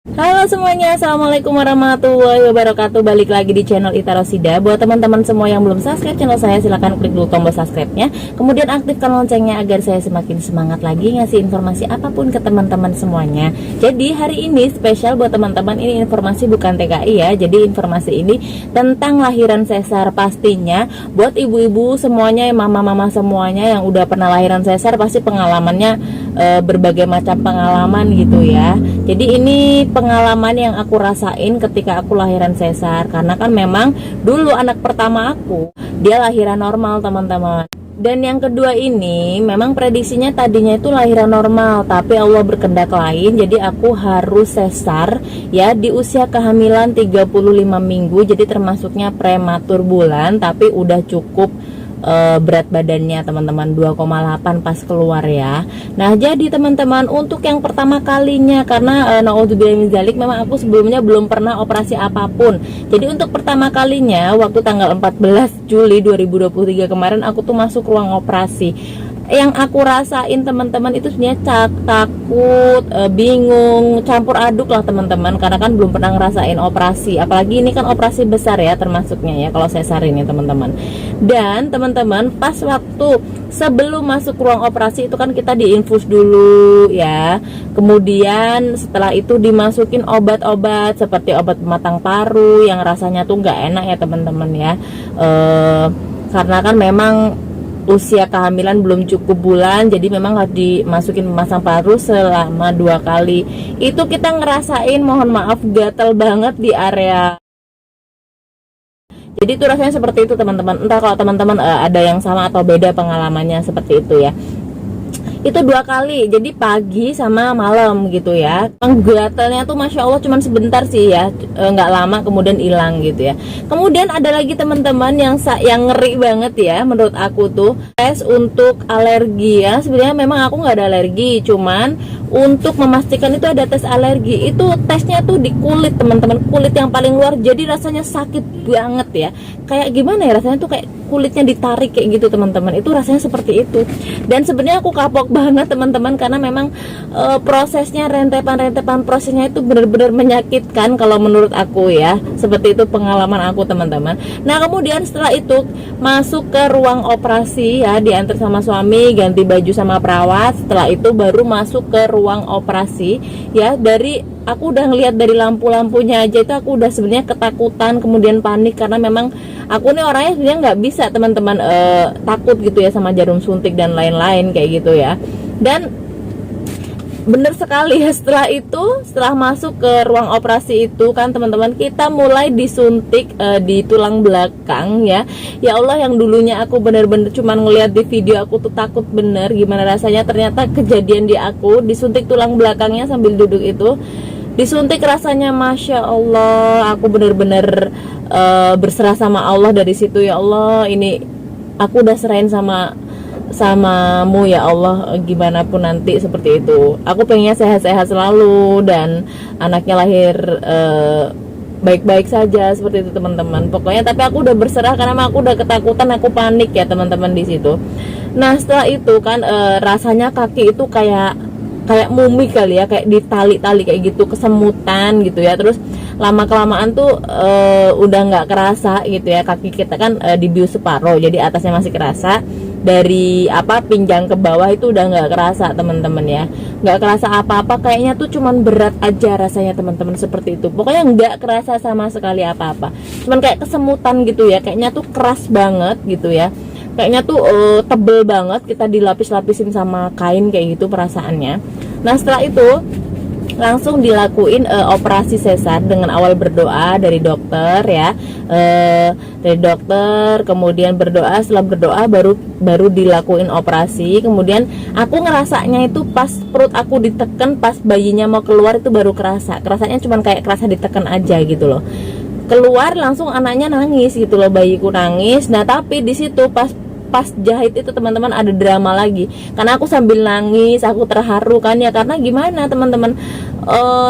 Halo semuanya, assalamualaikum warahmatullahi wabarakatuh. Balik lagi di channel Ita Rosida. Buat teman-teman semua yang belum subscribe channel saya, silahkan klik dulu tombol subscribe-nya, kemudian aktifkan loncengnya agar saya semakin semangat lagi ngasih informasi apapun ke teman-teman semuanya. Jadi hari ini spesial buat teman-teman, ini informasi bukan TKI ya. Jadi informasi ini tentang lahiran sesar. Pastinya buat ibu-ibu semuanya, mama-mama semuanya yang udah pernah lahiran sesar, pasti pengalamannya berbagai macam pengalaman gitu ya. Jadi ini pengalaman yang aku rasain ketika aku lahiran sesar, karena kan memang dulu anak pertama aku dia lahiran normal teman-teman. Dan yang kedua ini memang prediksinya tadinya itu lahiran normal, tapi Allah berkehendak lain, jadi aku harus sesar ya di usia kehamilan 35 minggu. Jadi termasuknya prematur bulan, tapi udah cukup berat badannya teman-teman, 2,8 pas keluar ya. Nah jadi teman-teman, untuk yang pertama kalinya, karena naudzubillah min dzalik, memang aku sebelumnya belum pernah operasi apapun. Jadi untuk pertama kalinya waktu tanggal 14 Juli 2023 kemarin, aku tuh masuk ruang operasi. Yang aku rasain teman-teman itu sebenarnya takut, bingung, campur aduk lah teman-teman, karena kan belum pernah ngerasain operasi, apalagi ini kan operasi besar ya termasuknya ya kalau sesar ini teman-teman. Dan teman-teman, pas waktu sebelum masuk ruang operasi itu kan kita diinfus dulu ya, kemudian setelah itu dimasukin obat-obat seperti obat pematang paru yang rasanya tuh nggak enak ya teman-teman ya, karena kan memang usia kehamilan belum cukup bulan, jadi memang harus dimasukin pemasang paru selama 2 kali. Itu kita ngerasain, mohon maaf, gatel banget di area. Jadi itu rasanya seperti itu teman-teman. Entah kalau teman-teman ada yang sama atau beda pengalamannya seperti itu ya. Itu 2 kali, jadi pagi sama malam gitu ya. Gatelnya tuh masya Allah cuman sebentar sih ya, nggak lama kemudian hilang gitu ya. Kemudian ada lagi teman-teman yang ngeri banget ya menurut aku tuh, tes untuk alergi ya. Sebenarnya memang aku nggak ada alergi, cuman untuk memastikan itu ada tes alergi, itu tesnya tuh di kulit teman-teman, kulit yang paling luar. Jadi rasanya sakit banget ya, kayak gimana ya rasanya tuh, kayak kulitnya ditarik kayak gitu teman-teman. Itu rasanya seperti itu. Dan sebenarnya aku kapok banget teman-teman, karena memang prosesnya, rentetan prosesnya itu benar-benar menyakitkan kalau menurut aku ya. Seperti itu pengalaman aku teman-teman. Nah kemudian setelah itu masuk ke ruang operasi ya, diantar sama suami, ganti baju sama perawat. Setelah itu baru masuk ke ruang operasi ya. Dari aku udah ngelihat dari lampu-lampunya aja itu aku udah sebenarnya ketakutan, kemudian panik, karena memang aku nih orangnya sebenarnya nggak bisa teman-teman, takut gitu ya sama jarum suntik dan lain-lain kayak gitu ya. Dan bener sekali ya, setelah masuk ke ruang operasi itu kan teman-teman, kita mulai disuntik di tulang belakang ya. Ya Allah, yang dulunya aku bener-bener cuman ngeliat di video, aku tuh takut bener gimana rasanya, ternyata kejadian di aku disuntik tulang belakangnya sambil duduk itu. Disuntik rasanya masya Allah, aku bener-bener berserah sama Allah dari situ. Ya Allah, ini aku udah serahin samamu ya Allah, gimana pun nanti seperti itu. Aku pengennya sehat-sehat selalu dan anaknya lahir baik-baik saja seperti itu teman-teman. Pokoknya tapi aku udah berserah karena aku udah ketakutan, aku panik ya teman-teman di situ. Nah setelah itu kan rasanya kaki itu kayak mumi kali ya, kayak ditali-tali kayak gitu, kesemutan gitu ya. Terus lama kelamaan tuh udah nggak kerasa gitu ya, kaki kita kan dibius separuh, jadi atasnya masih kerasa, dari pinggang ke bawah itu udah nggak kerasa teman-teman ya, nggak kerasa apa-apa, kayaknya tuh cuman berat aja rasanya teman-teman, seperti itu. Pokoknya nggak kerasa sama sekali apa-apa, cuman kayak kesemutan gitu ya, kayaknya tuh keras banget gitu ya, kayaknya tuh tebel banget, kita dilapis-lapisin sama kain kayak gitu perasaannya. Nah setelah itu langsung dilakuin operasi sesar dengan awal berdoa dari dokter ya, dari dokter, kemudian berdoa, setelah berdoa baru dilakuin operasi. Kemudian aku ngerasanya itu pas perut aku ditekan, pas bayinya mau keluar itu baru kerasanya cuman kayak kerasa ditekan aja gitu loh. Keluar langsung anaknya nangis gitu loh, bayiku nangis. Nah tapi di situ pas pas jahit itu teman-teman ada drama lagi, karena aku sambil nangis, aku terharu kan ya, karena gimana teman-teman,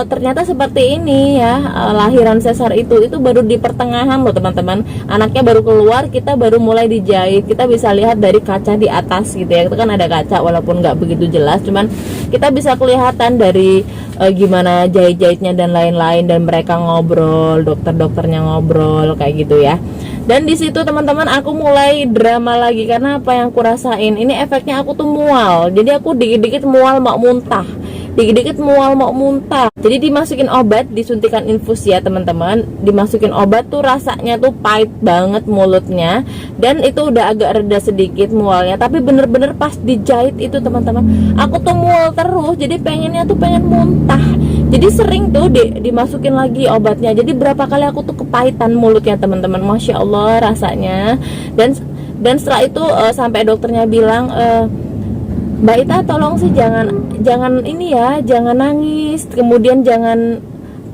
ternyata seperti ini ya, lahiran sesar itu baru di pertengahan loh teman-teman, anaknya baru keluar, kita baru mulai dijahit. Kita bisa lihat dari kaca di atas gitu ya, itu kan ada kaca walaupun nggak begitu jelas, cuman kita bisa kelihatan dari gimana jahit-jahitnya dan lain-lain, dan mereka ngobrol, dokter-dokternya ngobrol kayak gitu ya. Dan di situ teman-teman aku mulai drama lagi, karena apa yang aku rasain ini efeknya, aku tuh mual. Jadi aku dikit-dikit mual mau muntah, dikit-dikit mual mau muntah. Jadi dimasukin obat, disuntikan infus ya teman-teman, dimasukin obat tuh rasanya tuh pahit banget mulutnya, dan itu udah agak reda sedikit mualnya. Tapi bener-bener pas dijahit itu teman-teman, aku tuh mual terus, jadi pengennya tuh pengen muntah. Jadi sering tuh dimasukin lagi obatnya. Jadi berapa kali aku tuh kepahitan mulutnya teman-teman, masya Allah rasanya. Dan setelah itu sampai dokternya bilang, Mbak Ita tolong sih jangan ini ya, jangan nangis, kemudian jangan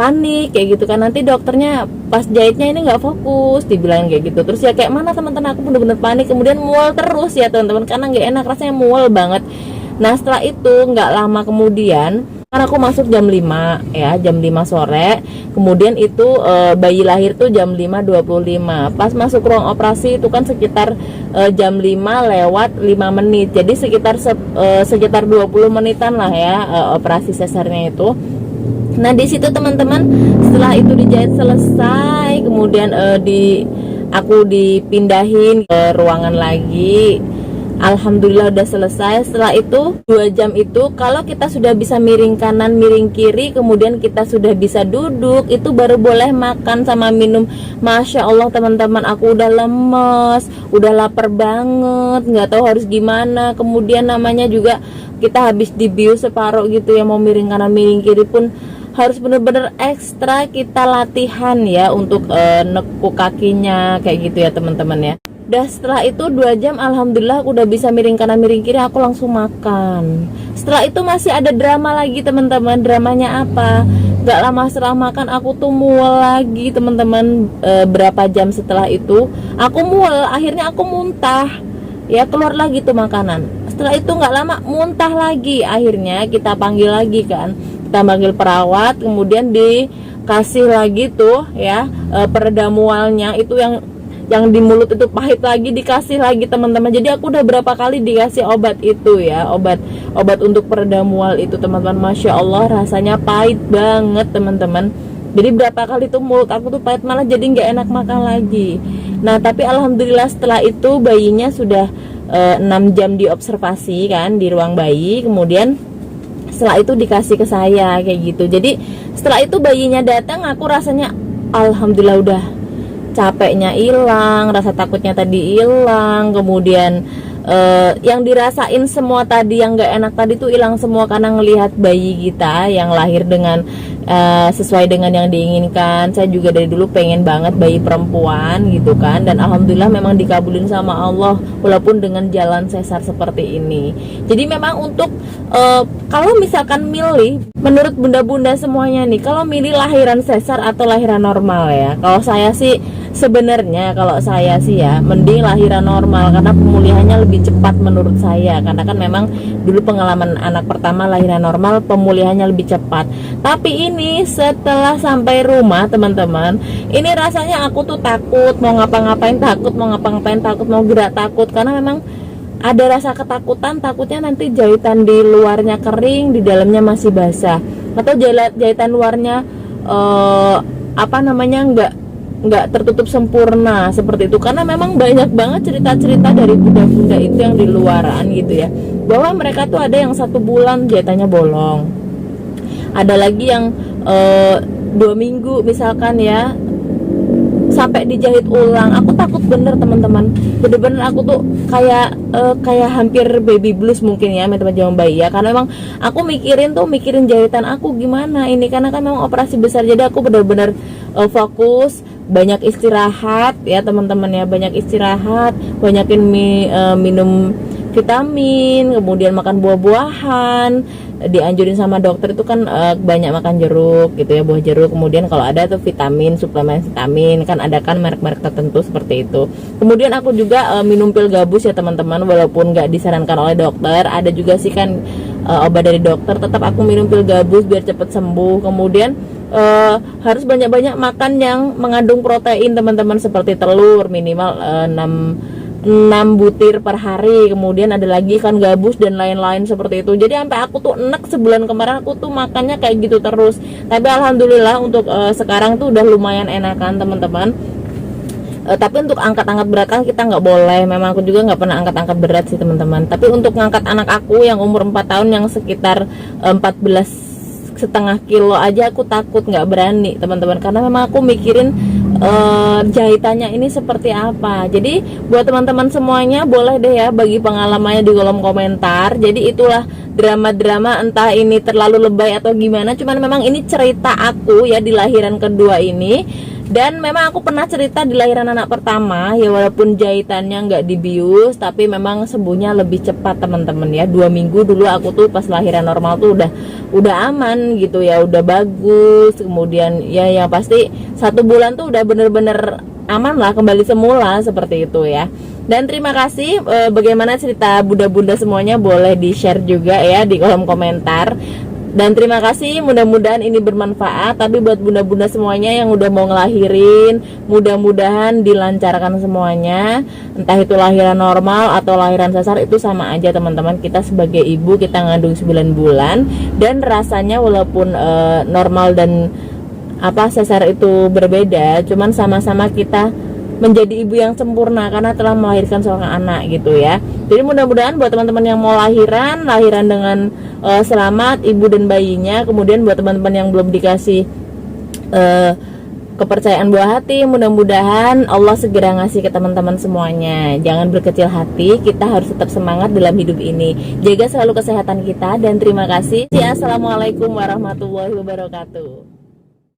panik kayak gitu kan, nanti dokternya pas jahitnya ini nggak fokus, dibilang kayak gitu. Terus ya kayak mana teman-teman, aku bener-bener panik, kemudian mual terus ya teman-teman, karena nggak enak rasanya, mual banget. Nah setelah itu nggak lama kemudian, karena aku masuk jam 5 ya, jam 5 sore, kemudian itu bayi lahir tuh jam 5.25. Pas masuk ruang operasi itu kan sekitar jam 5 lewat 5 menit, jadi sekitar 20 menitan lah ya operasi sesarnya itu. Nah di situ teman-teman, setelah itu dijahit selesai, kemudian aku dipindahin ke ruangan lagi. Alhamdulillah udah selesai. Setelah itu 2 jam itu, kalau kita sudah bisa miring kanan miring kiri, kemudian kita sudah bisa duduk, itu baru boleh makan sama minum. Masya Allah teman-teman, aku udah lemes, udah lapar banget, nggak tahu harus gimana. Kemudian namanya juga kita habis dibius separuh gitu ya, mau miring kanan miring kiri pun harus bener-bener ekstra kita latihan ya untuk nekuk kakinya kayak gitu ya teman-teman ya. Udah setelah itu 2 jam alhamdulillah aku udah bisa miring kanan miring kiri, aku langsung makan. Setelah itu masih ada drama lagi teman-teman. Dramanya apa? Gak lama setelah makan aku tuh mual lagi teman-teman. Berapa jam setelah itu aku mual, akhirnya aku muntah ya, keluar lagi tuh makanan. Setelah itu gak lama muntah lagi, akhirnya kita panggil lagi kan, kita panggil perawat, kemudian dikasih lagi tuh ya peredam mualnya itu, yang di mulut itu pahit lagi, dikasih lagi teman-teman. Jadi aku udah berapa kali dikasih obat itu ya, obat untuk peredam mual itu teman-teman. Masya Allah rasanya pahit banget teman-teman. Jadi berapa kali tuh mulut aku tuh pahit, malah jadi nggak enak makan lagi. Nah tapi alhamdulillah setelah itu bayinya sudah 6 jam diobservasi kan di ruang bayi, kemudian setelah itu dikasih ke saya kayak gitu. Jadi setelah itu bayinya datang, aku rasanya alhamdulillah udah capeknya hilang, rasa takutnya tadi hilang, kemudian yang dirasain semua tadi yang gak enak tadi tuh hilang semua, karena ngelihat bayi kita yang lahir dengan sesuai dengan yang diinginkan. Saya juga dari dulu pengen banget bayi perempuan gitu kan, dan alhamdulillah memang dikabulin sama Allah walaupun dengan jalan sesar seperti ini. Jadi memang untuk kalau misalkan milih, menurut bunda-bunda semuanya nih, kalau milih lahiran sesar atau lahiran normal ya, kalau saya sih sebenarnya, kalau saya sih ya mending lahiran normal, karena pemulihannya lebih cepat menurut saya, karena kan memang dulu pengalaman anak pertama lahiran normal pemulihannya lebih cepat. Tapi ini setelah sampai rumah teman-teman, ini rasanya aku tuh takut, mau ngapa-ngapain takut, mau gerak takut, karena memang ada rasa ketakutan, takutnya nanti jahitan di luarnya kering, di dalamnya masih basah, atau jahitan luarnya nggak tertutup sempurna seperti itu. Karena memang banyak banget cerita-cerita dari bunda-bunda itu yang di luaran gitu ya, bahwa mereka tuh ada yang 1 bulan jahitannya bolong, ada lagi yang 2 minggu misalkan ya sampai dijahit ulang. Aku takut bener teman-teman, bener-bener aku tuh kayak hampir baby blues mungkin ya teman-teman jaman bayi ya, karena memang aku mikirin jahitan aku gimana ini, karena kan memang operasi besar. Jadi aku bener-bener fokus, banyak istirahat ya teman-teman ya, banyak istirahat, banyakin minum vitamin, kemudian makan buah-buahan. Dianjurin sama dokter itu kan banyak makan jeruk gitu ya, buah jeruk. Kemudian kalau ada tuh vitamin, suplemen vitamin, kan ada kan merek-merek tertentu seperti itu. Kemudian aku juga minum pil gabus ya teman-teman, walaupun nggak disarankan oleh dokter. Ada juga sih kan obat dari dokter, tetap aku minum pil gabus biar cepet sembuh. Kemudian harus banyak-banyak makan yang mengandung protein teman-teman, seperti telur minimal 6 butir per hari. Kemudian ada lagi kan gabus dan lain-lain seperti itu. Jadi sampai aku tuh enek sebulan kemarin aku tuh makannya kayak gitu terus. Tapi alhamdulillah untuk sekarang tuh udah lumayan enakan teman-teman. Tapi untuk angkat-angkat berat kan kita nggak boleh. Memang aku juga nggak pernah angkat-angkat berat sih teman-teman. Tapi untuk ngangkat anak aku yang umur 4 tahun yang sekitar 14,5 kilo aja aku takut, nggak berani teman-teman, karena memang aku mikirin jahitannya ini seperti apa. Jadi buat teman-teman semuanya boleh deh ya bagi pengalamannya di kolom komentar. Jadi itulah drama-drama, entah ini terlalu lebay atau gimana, cuman memang ini cerita aku ya di lahiran kedua ini. Dan memang aku pernah cerita di lahiran anak pertama ya, walaupun jahitannya nggak dibius, tapi memang sembuhnya lebih cepat teman-teman ya. 2 minggu dulu aku tuh pas lahiran normal tuh udah aman gitu ya, udah bagus. Kemudian ya yang pasti 1 bulan tuh udah bener-bener aman lah, kembali semula seperti itu ya. Dan terima kasih bagaimana cerita bunda-bunda semuanya, boleh di share juga ya di kolom komentar. Dan terima kasih, mudah-mudahan ini bermanfaat. Tapi buat bunda-bunda semuanya yang udah mau ngelahirin, mudah-mudahan dilancarkan semuanya. Entah itu lahiran normal atau lahiran sesar, itu sama aja teman-teman. Kita sebagai ibu, kita ngandung 9 bulan. Dan rasanya walaupun normal dan sesar itu berbeda, cuman sama-sama kita menjadi ibu yang sempurna karena telah melahirkan seorang anak gitu ya. Jadi mudah-mudahan buat teman-teman yang mau lahiran dengan selamat ibu dan bayinya. Kemudian buat teman-teman yang belum dikasih kepercayaan buah hati, mudah-mudahan Allah segera ngasih ke teman-teman semuanya. Jangan berkecil hati, kita harus tetap semangat dalam hidup ini. Jaga selalu kesehatan kita dan terima kasih. Assalamualaikum warahmatullahi wabarakatuh.